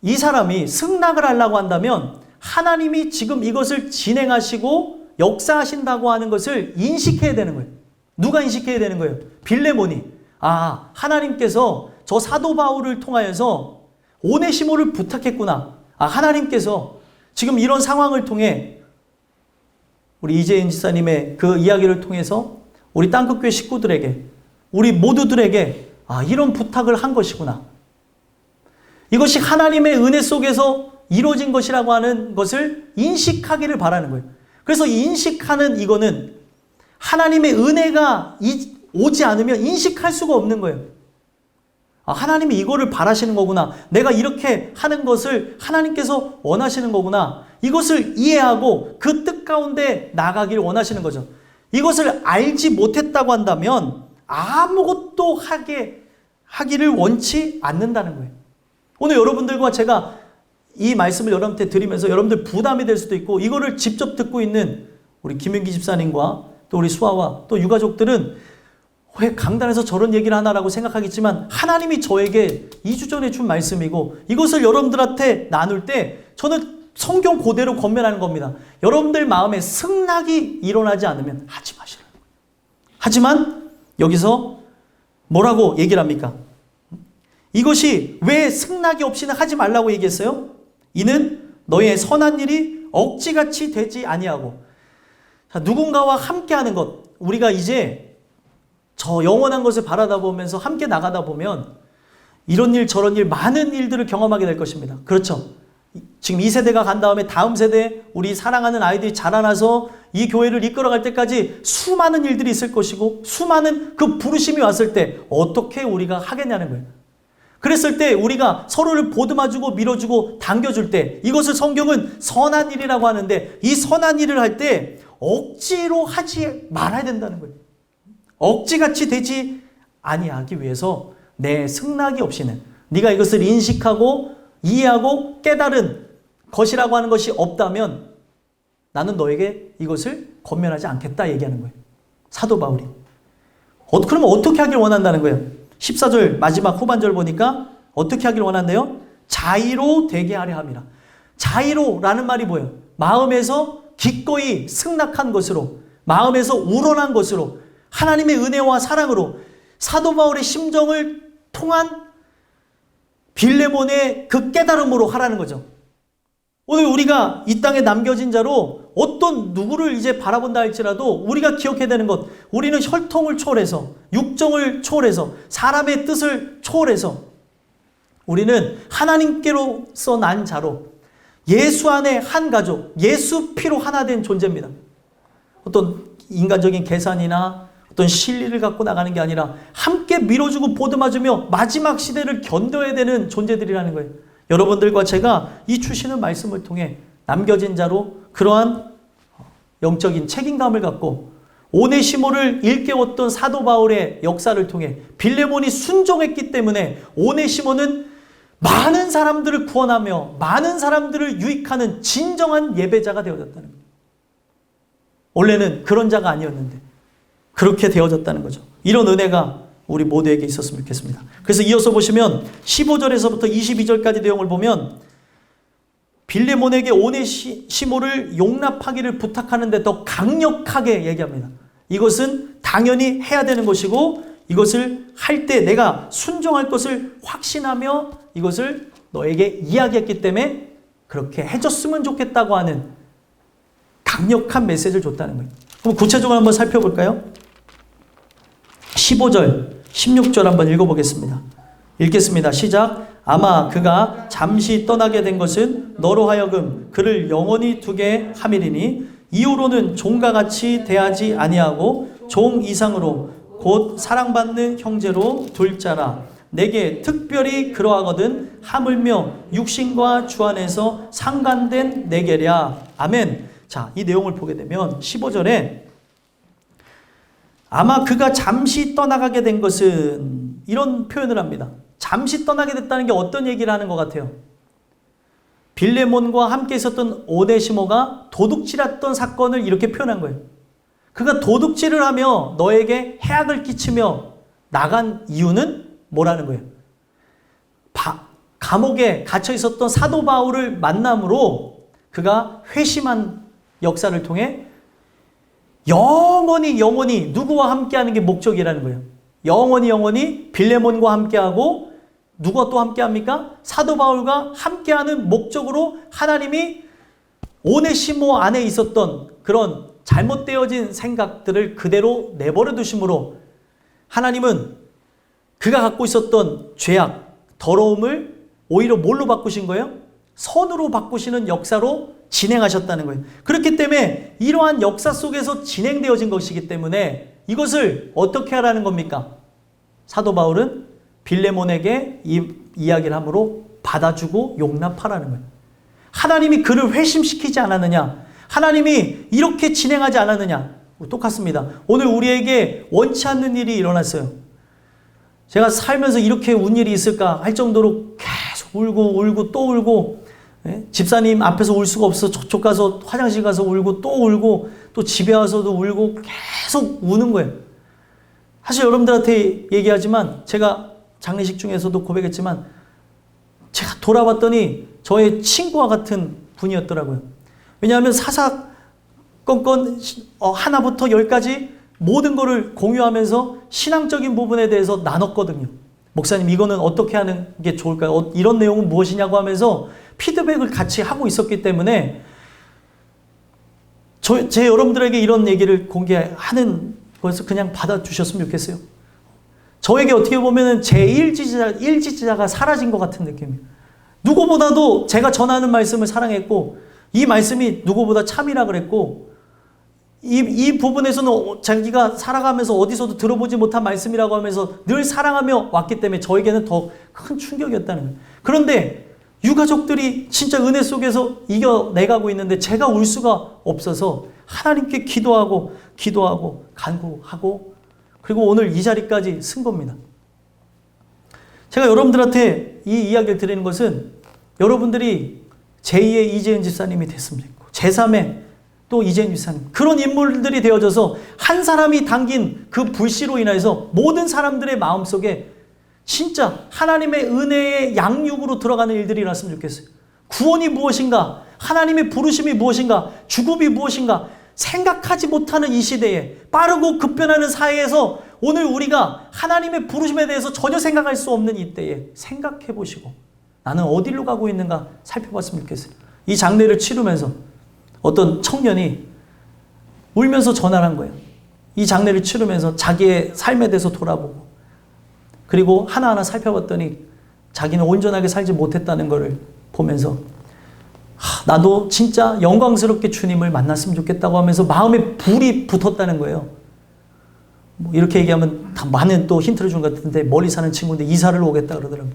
이 사람이 승낙을 하려고 한다면 하나님이 지금 이것을 진행하시고 역사하신다고 하는 것을 인식해야 되는 거예요. 누가 인식해야 되는 거예요? 빌레몬이. 아, 하나님께서 저 사도 바울을 통하여서 오네시모를 부탁했구나. 아, 하나님께서 지금 이런 상황을 통해 우리 이재인 지사님의 그 이야기를 통해서 우리 땅끝교회 식구들에게, 우리 모두들에게 이런 부탁을 한 것이구나. 이것이 하나님의 은혜 속에서 이루어진 것이라고 하는 것을 인식하기를 바라는 거예요. 그래서 인식하는 이거는 하나님의 은혜가 오지 않으면 인식할 수가 없는 거예요. 하나님이 이거를 바라시는 거구나. 내가 이렇게 하는 것을 하나님께서 원하시는 거구나. 이것을 이해하고 그 뜻 가운데 나가기를 원하시는 거죠. 이것을 알지 못했다고 한다면 아무것도 하기를 원치 않는다는 거예요. 오늘 여러분들과 제가 이 말씀을 여러분한테 드리면서 여러분들 부담이 될 수도 있고, 이거를 직접 듣고 있는 우리 김윤기 집사님과 또 우리 수아와 또 유가족들은 왜 강단에서 저런 얘기를 하나라고 생각하겠지만, 하나님이 저에게 2주 전에 준 말씀이고 이것을 여러분들한테 나눌 때 저는 성경 그대로 권면하는 겁니다. 여러분들 마음에 승낙이 일어나지 않으면 하지 마시라는 거예요. 하지만 여기서 뭐라고 얘기를 합니까? 이것이 왜 승낙이 없이는 하지 말라고 얘기했어요? 이는 너의 선한 일이 억지같이 되지 아니하고. 자, 누군가와 함께하는 것, 우리가 이제 저 영원한 것을 바라다 보면서 함께 나가다 보면 이런 일 저런 일 많은 일들을 경험하게 될 것입니다. 그렇죠? 지금 이 세대가 간 다음에 다음 세대 우리 사랑하는 아이들이 자라나서 이 교회를 이끌어갈 때까지 수많은 일들이 있을 것이고, 수많은 그 부르심이 왔을 때 어떻게 우리가 하겠냐는 거예요. 그랬을 때 우리가 서로를 보듬어주고 밀어주고 당겨줄 때, 이것을 성경은 선한 일이라고 하는데, 이 선한 일을 할 때 억지로 하지 말아야 된다는 거예요. 억지같이 되지 아니하기 위해서 내 승낙이 없이는, 네가 이것을 인식하고 이해하고 깨달은 것이라고 하는 것이 없다면 나는 너에게 이것을 권면하지 않겠다 얘기하는 거예요. 사도 바울이. 그러면 어떻게 하길 원한다는 거예요? 14절 마지막 후반절 보니까 어떻게 하길 원한대요? 자의로 되게 하려 함이라. 자의로라는 말이 뭐예요? 마음에서 기꺼이 승낙한 것으로, 마음에서 우러난 것으로, 하나님의 은혜와 사랑으로 사도 바울의 심정을 통한 빌레몬의 그 깨달음으로 하라는 거죠. 오늘 우리가 이 땅에 남겨진 자로 어떤 누구를 이제 바라본다 할지라도 우리가 기억해야 되는 것, 우리는 혈통을 초월해서, 육정을 초월해서, 사람의 뜻을 초월해서 우리는 하나님께로서 난 자로 예수 안에 한 가족, 예수 피로 하나 된 존재입니다. 어떤 인간적인 계산이나 어떤 실리를 갖고 나가는 게 아니라 함께 밀어주고 보듬어주며 마지막 시대를 견뎌야 되는 존재들이라는 거예요. 여러분들과 제가 이 주시는 말씀을 통해 남겨진 자로 그러한 영적인 책임감을 갖고 오네시모를 일깨웠던 사도 바울의 역사를 통해 빌레몬이 순종했기 때문에 오네시모는 많은 사람들을 구원하며 많은 사람들을 유익하는 진정한 예배자가 되어졌다는 거예요. 원래는 그런 자가 아니었는데 그렇게 되어졌다는 거죠. 이런 은혜가 우리 모두에게 있었으면 좋겠습니다. 그래서 이어서 보시면 15절에서부터 22절까지 내용을 보면 빌레몬에게 오네시모를 용납하기를 부탁하는데 더 강력하게 얘기합니다. 이것은 당연히 해야 되는 것이고 이것을 할 때 내가 순종할 것을 확신하며 이것을 너에게 이야기했기 때문에 그렇게 해줬으면 좋겠다고 하는 강력한 메시지를 줬다는 거예요. 그럼 구체적으로 한번 살펴볼까요? 15절, 16절 한번 읽어보겠습니다. 읽겠습니다. 시작. 아마 그가 잠시 떠나게 된 것은 너로 하여금 그를 영원히 두게 함이리니 이후로는 종과 같이 대하지 아니하고 종 이상으로 곧 사랑받는 형제로 둘 자라. 내게 특별히 그러하거든 하물며 육신과 주 안에서 상관된 내게랴. 아멘. 자, 이 내용을 보게 되면 15절에 아마 그가 잠시 떠나가게 된 것은 이런 표현을 합니다. 잠시 떠나게 됐다는 게 어떤 얘기를 하는 것 같아요? 빌레몬과 함께 있었던 오네시모가 도둑질했던 사건을 이렇게 표현한 거예요. 그가 도둑질을 하며 너에게 해악을 끼치며 나간 이유는 뭐라는 거예요? 감옥에 갇혀 있었던 사도 바울을 만남으로 그가 회심한 역사를 통해 영원히 누구와 함께하는 게 목적이라는 거예요. 영원히 빌레몬과 함께하고 누가 또 함께합니까? 사도 바울과 함께하는 목적으로 하나님이 오네시모 안에 있었던 그런 잘못되어진 생각들을 그대로 내버려 두심으로 하나님은 그가 갖고 있었던 죄악, 더러움을 오히려 뭘로 바꾸신 거예요? 선으로 바꾸시는 역사로 진행하셨다는 거예요. 그렇기 때문에 이러한 역사 속에서 진행되어진 것이기 때문에 이것을 어떻게 하라는 겁니까? 사도 바울은 빌레몬에게 이 이야기를 함으로 받아주고 용납하라는 거예요. 하나님이 그를 회심시키지 않았느냐? 하나님이 이렇게 진행하지 않았느냐? 똑같습니다. 오늘 우리에게 원치 않는 일이 일어났어요. 제가 살면서 이렇게 운 일이 있을까 할 정도로 계속 울고 또 울고, 집사님 앞에서 울 수가 없어 저쪽 가서 화장실 가서 울고 또 울고 또 집에 와서도 울고 계속 우는 거예요. 사실 여러분들한테 얘기하지만 제가 장례식 중에서도 고백했지만 제가 돌아봤더니 저의 친구와 같은 분이었더라고요. 왜냐하면 사사건건 하나부터 10까지 모든 거를 공유하면서 신앙적인 부분에 대해서 나눴거든요. 목사님 이거는 어떻게 하는 게 좋을까요? 이런 내용은 무엇이냐고 하면서 피드백을 같이 하고 있었기 때문에 제 여러분들에게 이런 얘기를 공개하는 것을 그냥 받아주셨으면 좋겠어요. 저에게 어떻게 보면 제 일지자가 사라진 것 같은 느낌이에요. 누구보다도 제가 전하는 말씀을 사랑했고 이 말씀이 누구보다 참이라 그랬고 이 부분에서는 자기가 살아가면서 어디서도 들어보지 못한 말씀이라고 하면서 늘 사랑하며 왔기 때문에 저에게는 더 큰 충격이었다는 거예요. 그런데 유가족들이 진짜 은혜 속에서 이겨내가고 있는데 제가 울 수가 없어서 하나님께 기도하고 간구하고 그리고 오늘 이 자리까지 쓴 겁니다. 제가 여러분들한테 이 이야기를 드리는 것은 여러분들이 제2의 이재은 집사님이 됐으면 좋겠고 제3의 또 이재은 집사님 그런 인물들이 되어져서 한 사람이 당긴 그 불씨로 인해서 모든 사람들의 마음속에 진짜 하나님의 은혜의 양육으로 들어가는 일들이 일어났으면 좋겠어요. 구원이 무엇인가? 하나님의 부르심이 무엇인가? 죽음이 무엇인가? 생각하지 못하는 이 시대에 빠르고 급변하는 사회에서 오늘 우리가 하나님의 부르심에 대해서 전혀 생각할 수 없는 이때에 생각해 보시고 나는 어디로 가고 있는가 살펴봤으면 좋겠어요. 이 장례를 치르면서 어떤 청년이 울면서 전화를 한 거예요. 이 장례를 치르면서 자기의 삶에 대해서 돌아보고 그리고 하나하나 살펴봤더니 자기는 온전하게 살지 못했다는 것을 보면서 나도 진짜 영광스럽게 주님을 만났으면 좋겠다고 하면서 마음에 불이 붙었다는 거예요. 뭐 이렇게 얘기하면 다 많은 또 힌트를 준 것 같은데 멀리 사는 친구인데 이사를 오겠다 그러더라고요.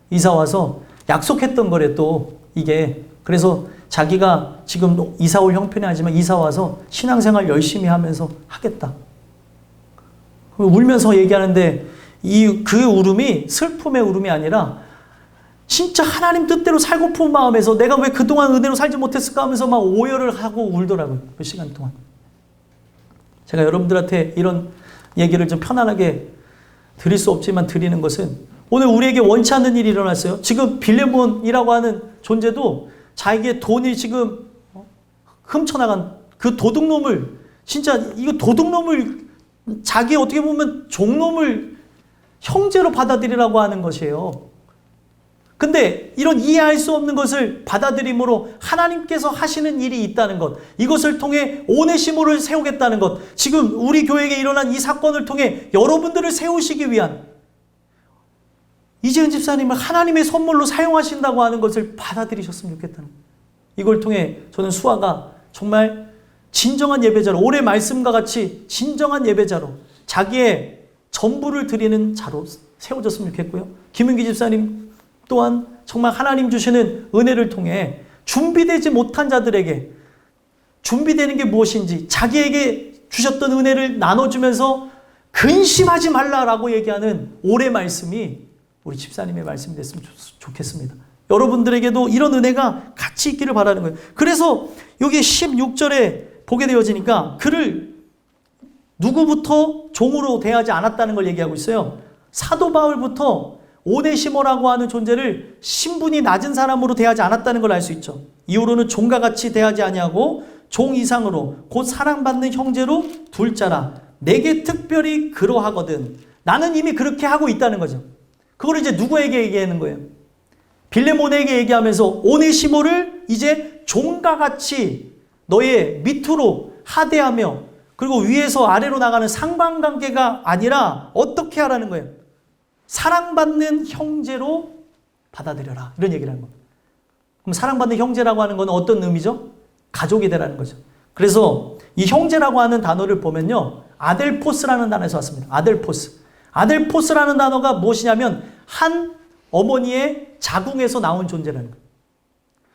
이사 와서 약속했던 거래 또 이게. 그래서 자기가 지금 이사 올 형편이 아니지만 이사 와서 신앙생활 열심히 하면서 하겠다. 울면서 얘기하는데 그 울음이 슬픔의 울음이 아니라 진짜 하나님 뜻대로 살고픈 마음에서 내가 왜 그동안 은혜로 살지 못했을까 하면서 막 오열을 하고 울더라고요. 몇 시간 동안. 제가 여러분들한테 이런 얘기를 좀 편안하게 드릴 수 없지만 드리는 것은 오늘 우리에게 원치 않는 일이 일어났어요. 지금 빌레몬이라고 하는 존재도 자기의 돈이 지금 훔쳐나간 그 도둑놈을 진짜 이거 도둑놈을 자기 어떻게 보면 종놈을 형제로 받아들이라고 하는 것이에요. 근데 이런 이해할 수 없는 것을 받아들임으로 하나님께서 하시는 일이 있다는 것, 이것을 통해 오네시모를 세우겠다는 것, 지금 우리 교회에 일어난 이 사건을 통해 여러분들을 세우시기 위한 이재은 집사님을 하나님의 선물로 사용하신다고 하는 것을 받아들이셨으면 좋겠다는 거예요. 이걸 통해 저는 수아가 정말 진정한 예배자로, 올해 말씀과 같이 진정한 예배자로 자기의 전부를 드리는 자로 세워졌으면 좋겠고요. 김은기 집사님 또한 정말 하나님 주시는 은혜를 통해 준비되지 못한 자들에게 준비되는 게 무엇인지 자기에게 주셨던 은혜를 나눠주면서 근심하지 말라라고 얘기하는 올해 말씀이 우리 집사님의 말씀이 됐으면 좋겠습니다. 여러분들에게도 이런 은혜가 같이 있기를 바라는 거예요. 그래서 여기 16절에 보게 되어지니까 그를 누구부터 종으로 대하지 않았다는 걸 얘기하고 있어요. 사도 바울부터 오네시모라고 하는 존재를 신분이 낮은 사람으로 대하지 않았다는 걸 알 수 있죠. 이후로는 종과 같이 대하지 아니하고 종 이상으로 곧 사랑받는 형제로 둘 자라. 내게 특별히 그러하거든. 나는 이미 그렇게 하고 있다는 거죠. 그걸 이제 누구에게 얘기하는 거예요? 빌레몬에게 얘기하면서 오네시모를 이제 종과 같이 너의 밑으로 하대하며 그리고 위에서 아래로 나가는 상관관계가 아니라 어떻게 하라는 거예요? 사랑받는 형제로 받아들여라. 이런 얘기를 하는 겁니다. 그럼 사랑받는 형제라고 하는 건 어떤 의미죠? 가족이 되라는 거죠. 그래서 이 형제라고 하는 단어를 보면요. 아델포스라는 단어에서 왔습니다. 아델포스. 아델포스라는 단어가 무엇이냐면 한 어머니의 자궁에서 나온 존재라는 거예요.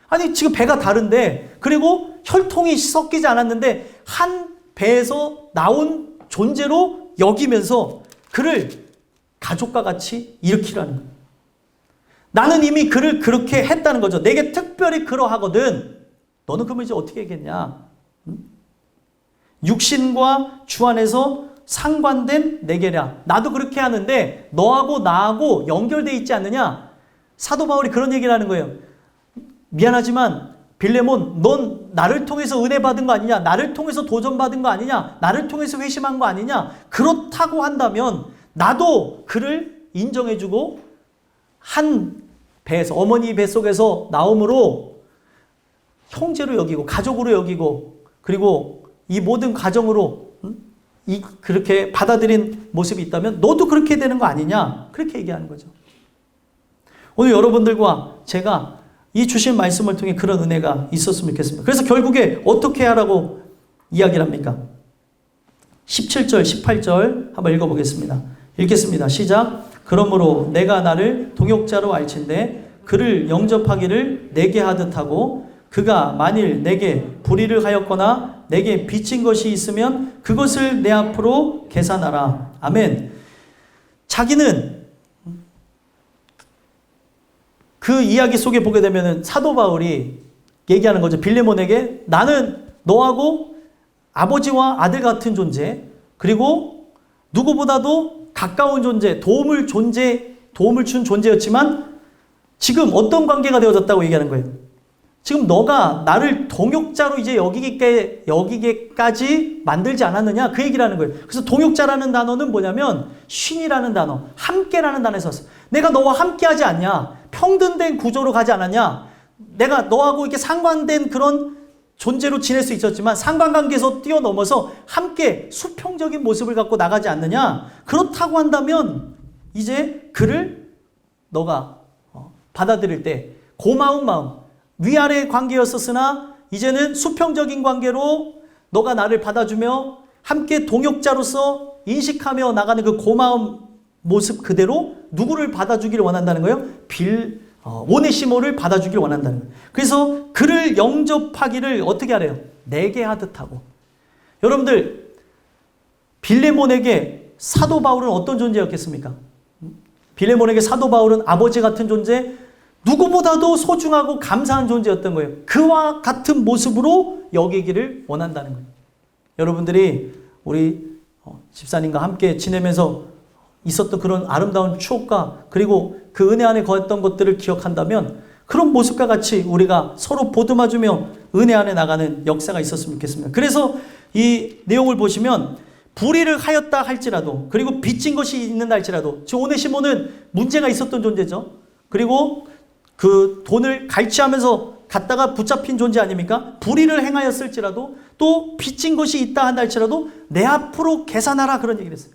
아니 지금 배가 다른데 그리고 혈통이 섞이지 않았는데 한 배에서 나온 존재로 여기면서 그를 가족과 같이 일으키라는 거예요. 나는 이미 그를 그렇게 했다는 거죠. 내게 특별히 그러하거든. 너는 그러면 이제 어떻게 하겠냐? 육신과 주 안에서 상관된 내게랴. 나도 그렇게 하는데 너하고 나하고 연결되어 있지 않느냐? 사도 바울이 그런 얘기를 하는 거예요. 미안하지만 빌레몬, 넌 나를 통해서 은혜 받은 거 아니냐? 나를 통해서 도전 받은 거 아니냐? 나를 통해서 회심한 거 아니냐? 그렇다고 한다면 나도 그를 인정해주고 한 배에서, 어머니 뱃속에서 나옴으로 형제로 여기고 가족으로 여기고 그리고 이 모든 가정으로 그렇게 받아들인 모습이 있다면 너도 그렇게 되는 거 아니냐? 그렇게 얘기하는 거죠. 오늘 여러분들과 제가 이 주신 말씀을 통해 그런 은혜가 있었으면 좋겠습니다. 그래서 결국에 어떻게 하라고 이야기를 합니까? 17절, 18절 한번 읽어보겠습니다. 읽겠습니다. 시작. 그러므로 내가 나를 동역자로 알친대 그를 영접하기를 내게 하듯 하고 그가 만일 내게 불의를 하였거나 내게 빚진 것이 있으면 그것을 내 앞으로 계산하라. 아멘. 자기는 그 이야기 속에 보게 되면 사도 바울이 얘기하는 거죠. 빌레몬에게 나는 너하고 아버지와 아들 같은 존재 그리고 누구보다도 가까운 존재, 도움을 준 존재였지만 지금 어떤 관계가 되어졌다고 얘기하는 거예요. 지금 너가 나를 동역자로 이제 여기게까지 만들지 않았느냐? 그 얘기를 하는 거예요. 그래서 동역자라는 단어는 뭐냐면 쉰이라는 단어, 함께라는 단어에서 왔어요. 내가 너와 함께하지 않냐? 평등된 구조로 가지 않았냐? 내가 너하고 이렇게 상관된 그런 존재로 지낼 수 있었지만 상관관계에서 뛰어넘어서 함께 수평적인 모습을 갖고 나가지 않느냐? 그렇다고 한다면 이제 그를 너가 받아들일 때 고마운 마음, 위아래 관계였었으나 이제는 수평적인 관계로 너가 나를 받아주며 함께 동역자로서 인식하며 나가는 그 고마운 모습 그대로 누구를 받아주기를 원한다는 거예요? 오네시모를 받아주기를 원한다는 거예요. 그래서 그를 영접하기를 어떻게 하래요? 내게 하듯 하고. 여러분들 빌레몬에게 사도 바울은 어떤 존재였겠습니까? 빌레몬에게 사도 바울은 아버지 같은 존재, 누구보다도 소중하고 감사한 존재였던 거예요. 그와 같은 모습으로 여기기를 원한다는 거예요. 여러분들이 우리 집사님과 함께 지내면서 있었던 그런 아름다운 추억과 그리고 그 은혜 안에 거했던 것들을 기억한다면 그런 모습과 같이 우리가 서로 보듬어주며 은혜 안에 나가는 역사가 있었으면 좋겠습니다. 그래서 이 내용을 보시면 불의를 하였다 할지라도 그리고 빚진 것이 있는다 할지라도 저 오네시모는 문제가 있었던 존재죠. 그리고 그 돈을 갈취하면서 갔다가 붙잡힌 존재 아닙니까? 불의를 행하였을지라도 또 빚진 것이 있다 한다 할지라도 내 앞으로 계산하라 그런 얘기를 했어요.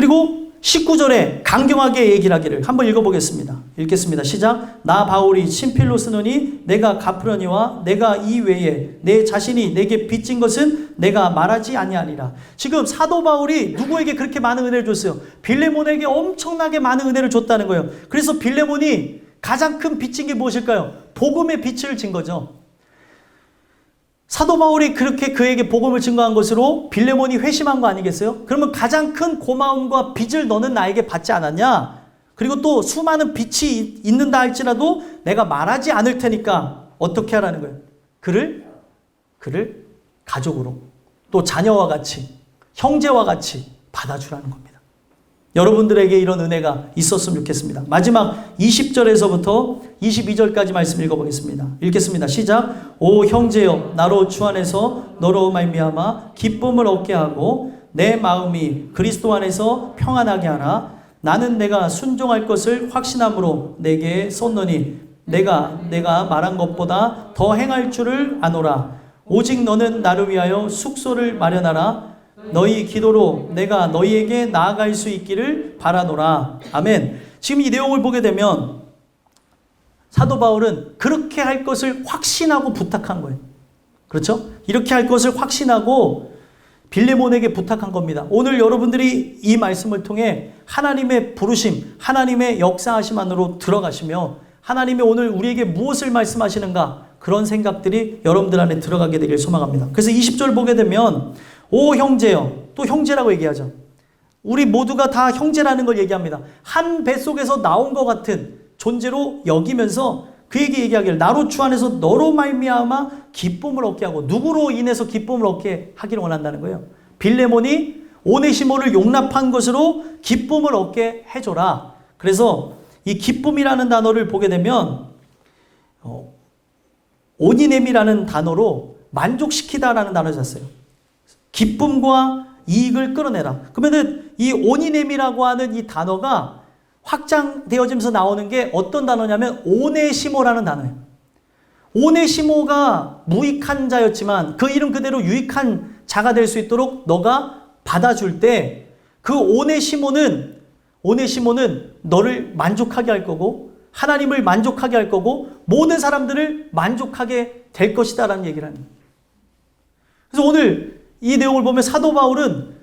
그리고 19절에 강경하게 얘기를 하기를 한번 읽어보겠습니다. 읽겠습니다. 시작. 나 바울이 친필로 쓰노니 내가 갚으려니와 내가 이 외에 내 자신이 내게 빚진 것은 내가 말하지 아니하니라. 지금 사도 바울이 누구에게 그렇게 많은 은혜를 줬어요? 빌레몬에게 엄청나게 많은 은혜를 줬다는 거예요. 그래서 빌레몬이 가장 큰 빚진 게 무엇일까요? 복음의 빛을 진 거죠. 사도 바울이 그렇게 그에게 복음을 증거한 것으로 빌레몬이 회심한 거 아니겠어요? 그러면 가장 큰 고마움과 빚을 너는 나에게 받지 않았냐? 그리고 또 수많은 빚이 있는다 할지라도 내가 말하지 않을 테니까 어떻게 하라는 거예요? 그를 가족으로 또 자녀와 같이 형제와 같이 받아주라는 겁니다. 여러분들에게 이런 은혜가 있었으면 좋겠습니다. 마지막 20절에서부터 22절까지 말씀 읽어보겠습니다. 읽겠습니다. 시작. 오 형제여 나로 주 안에서 너로 말미암아 기쁨을 얻게 하고 내 마음이 그리스도 안에서 평안하게 하라. 나는 내가 순종할 것을 확신함으로 내게 썼노니 내가 말한 것보다 더 행할 줄을 아노라. 오직 너는 나를 위하여 숙소를 마련하라. 너희 기도로 내가 너희에게 나아갈 수 있기를 바라노라. 아멘. 지금 이 내용을 보게 되면 사도 바울은 그렇게 할 것을 확신하고 부탁한 거예요. 그렇죠? 이렇게 할 것을 확신하고 빌레몬에게 부탁한 겁니다. 오늘 여러분들이 이 말씀을 통해 하나님의 부르심, 하나님의 역사하심 안으로 들어가시며 하나님이 오늘 우리에게 무엇을 말씀하시는가 그런 생각들이 여러분들 안에 들어가게 되길 소망합니다. 그래서 20절 보게 되면 오 형제여, 또 형제라고 얘기하죠. 우리 모두가 다 형제라는 걸 얘기합니다. 한 뱃속에서 나온 것 같은 존재로 여기면서 그에게 얘기하기를 나로 주 안에서 너로 말미암아 기쁨을 얻게 하고 누구로 인해서 기쁨을 얻게 하기를 원한다는 거예요. 빌레몬이 오네시모를 용납한 것으로 기쁨을 얻게 해줘라. 그래서 이 기쁨이라는 단어를 보게 되면 오니넴이라는 단어로 만족시키다라는 단어를 썼어요. 기쁨과 이익을 끌어내라. 그러면은 이 오니넴이라고 하는 이 단어가 확장되어지면서 나오는 게 어떤 단어냐면 오네시모라는 단어예요. 오네시모가 무익한 자였지만 그 이름 그대로 유익한 자가 될 수 있도록 너가 받아줄 때 그 오네시모는 너를 만족하게 할 거고 하나님을 만족하게 할 거고 모든 사람들을 만족하게 될 것이다 라는 얘기를 합니다. 그래서 오늘 이 내용을 보면 사도 바울은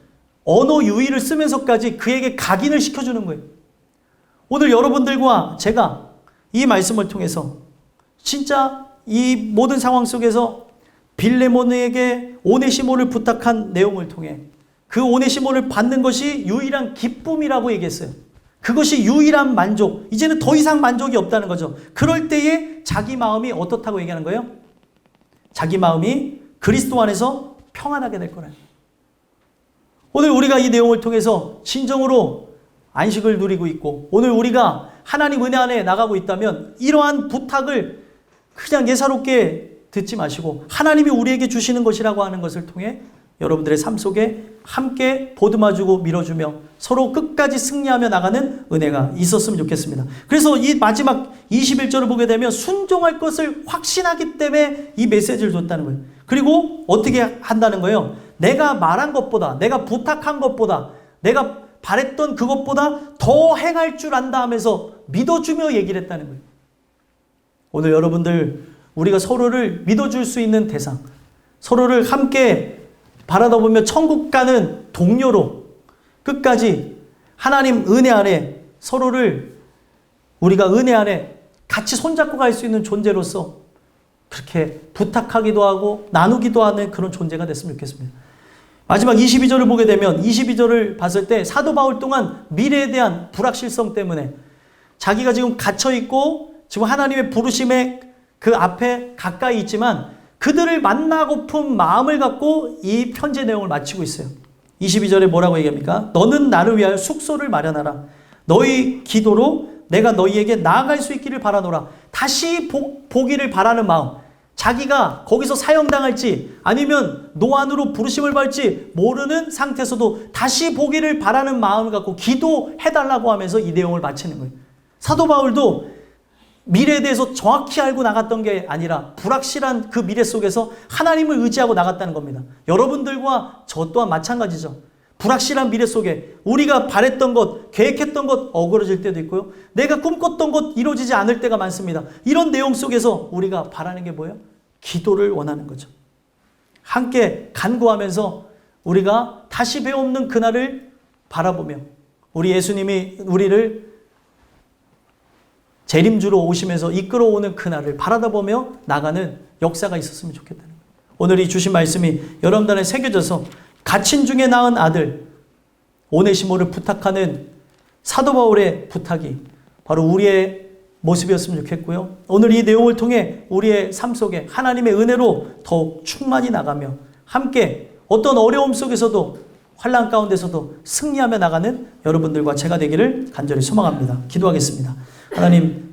언어 유희를 쓰면서까지 그에게 각인을 시켜주는 거예요. 오늘 여러분들과 제가 이 말씀을 통해서 진짜 이 모든 상황 속에서 빌레몬에게 오네시모를 부탁한 내용을 통해 그 오네시모를 받는 것이 유일한 기쁨이라고 얘기했어요. 그것이 유일한 만족. 이제는 더 이상 만족이 없다는 거죠. 그럴 때에 자기 마음이 어떻다고 얘기하는 거예요? 자기 마음이 그리스도 안에서 평안하게 될 거라요. 오늘 우리가 이 내용을 통해서 진정으로 안식을 누리고 있고 오늘 우리가 하나님 은혜 안에 나가고 있다면 이러한 부탁을 그냥 예사롭게 듣지 마시고 하나님이 우리에게 주시는 것이라고 하는 것을 통해 여러분들의 삶 속에 함께 보듬어주고 밀어주며 서로 끝까지 승리하며 나가는 은혜가 있었으면 좋겠습니다. 그래서 이 마지막 21절을 보게 되면 순종할 것을 확신하기 때문에 이 메시지를 줬다는 거예요. 그리고 어떻게 한다는 거예요? 내가 말한 것보다 내가 부탁한 것보다 내가 바랬던 그것보다 더 행할 줄 안다 하면서 믿어주며 얘기를 했다는 거예요. 오늘 여러분들 우리가 서로를 믿어줄 수 있는 대상, 서로를 함께 바라다 보며 천국 가는 동료로 끝까지 하나님 은혜 안에 서로를 우리가 은혜 안에 같이 손잡고 갈 수 있는 존재로서 그렇게 부탁하기도 하고 나누기도 하는 그런 존재가 됐으면 좋겠습니다. 마지막 22절을 보게 되면 22절을 봤을 때 사도 바울 동안 미래에 대한 불확실성 때문에 자기가 지금 갇혀있고 지금 하나님의 부르심에 그 앞에 가까이 있지만 그들을 만나고픈 마음을 갖고 이 편지 내용을 마치고 있어요. 22절에 뭐라고 얘기합니까? 너는 나를 위하여 숙소를 마련하라. 너희 기도로 내가 너희에게 나아갈 수 있기를 바라노라. 다시 보기를 바라는 마음. 자기가 거기서 사형당할지 아니면 노안으로 부르심을 받을지 모르는 상태에서도 다시 보기를 바라는 마음을 갖고 기도해달라고 하면서 이 내용을 마치는 거예요. 사도 바울도 미래에 대해서 정확히 알고 나갔던 게 아니라 불확실한 그 미래 속에서 하나님을 의지하고 나갔다는 겁니다. 여러분들과 저 또한 마찬가지죠. 불확실한 미래 속에 우리가 바랬던 것, 계획했던 것 어그러질 때도 있고요. 내가 꿈꿨던 것 이루어지지 않을 때가 많습니다. 이런 내용 속에서 우리가 바라는 게 뭐예요? 기도를 원하는 거죠. 함께 간구하면서 우리가 다시 배없는 그날을 바라보며 우리 예수님이 우리를 재림주로 오시면서 이끌어오는 그날을 바라다보며 나가는 역사가 있었으면 좋겠다는 거예요. 오늘 이 주신 말씀이 여러분들 안에 새겨져서 갇힌 중에 낳은 아들 오네시모를 부탁하는 사도 바울의 부탁이 바로 우리의 모습이었으면 좋겠고요. 오늘 이 내용을 통해 우리의 삶 속에 하나님의 은혜로 더욱 충만히 나가며 함께 어떤 어려움 속에서도 환난 가운데서도 승리하며 나가는 여러분들과 제가 되기를 간절히 소망합니다. 기도하겠습니다. 하나님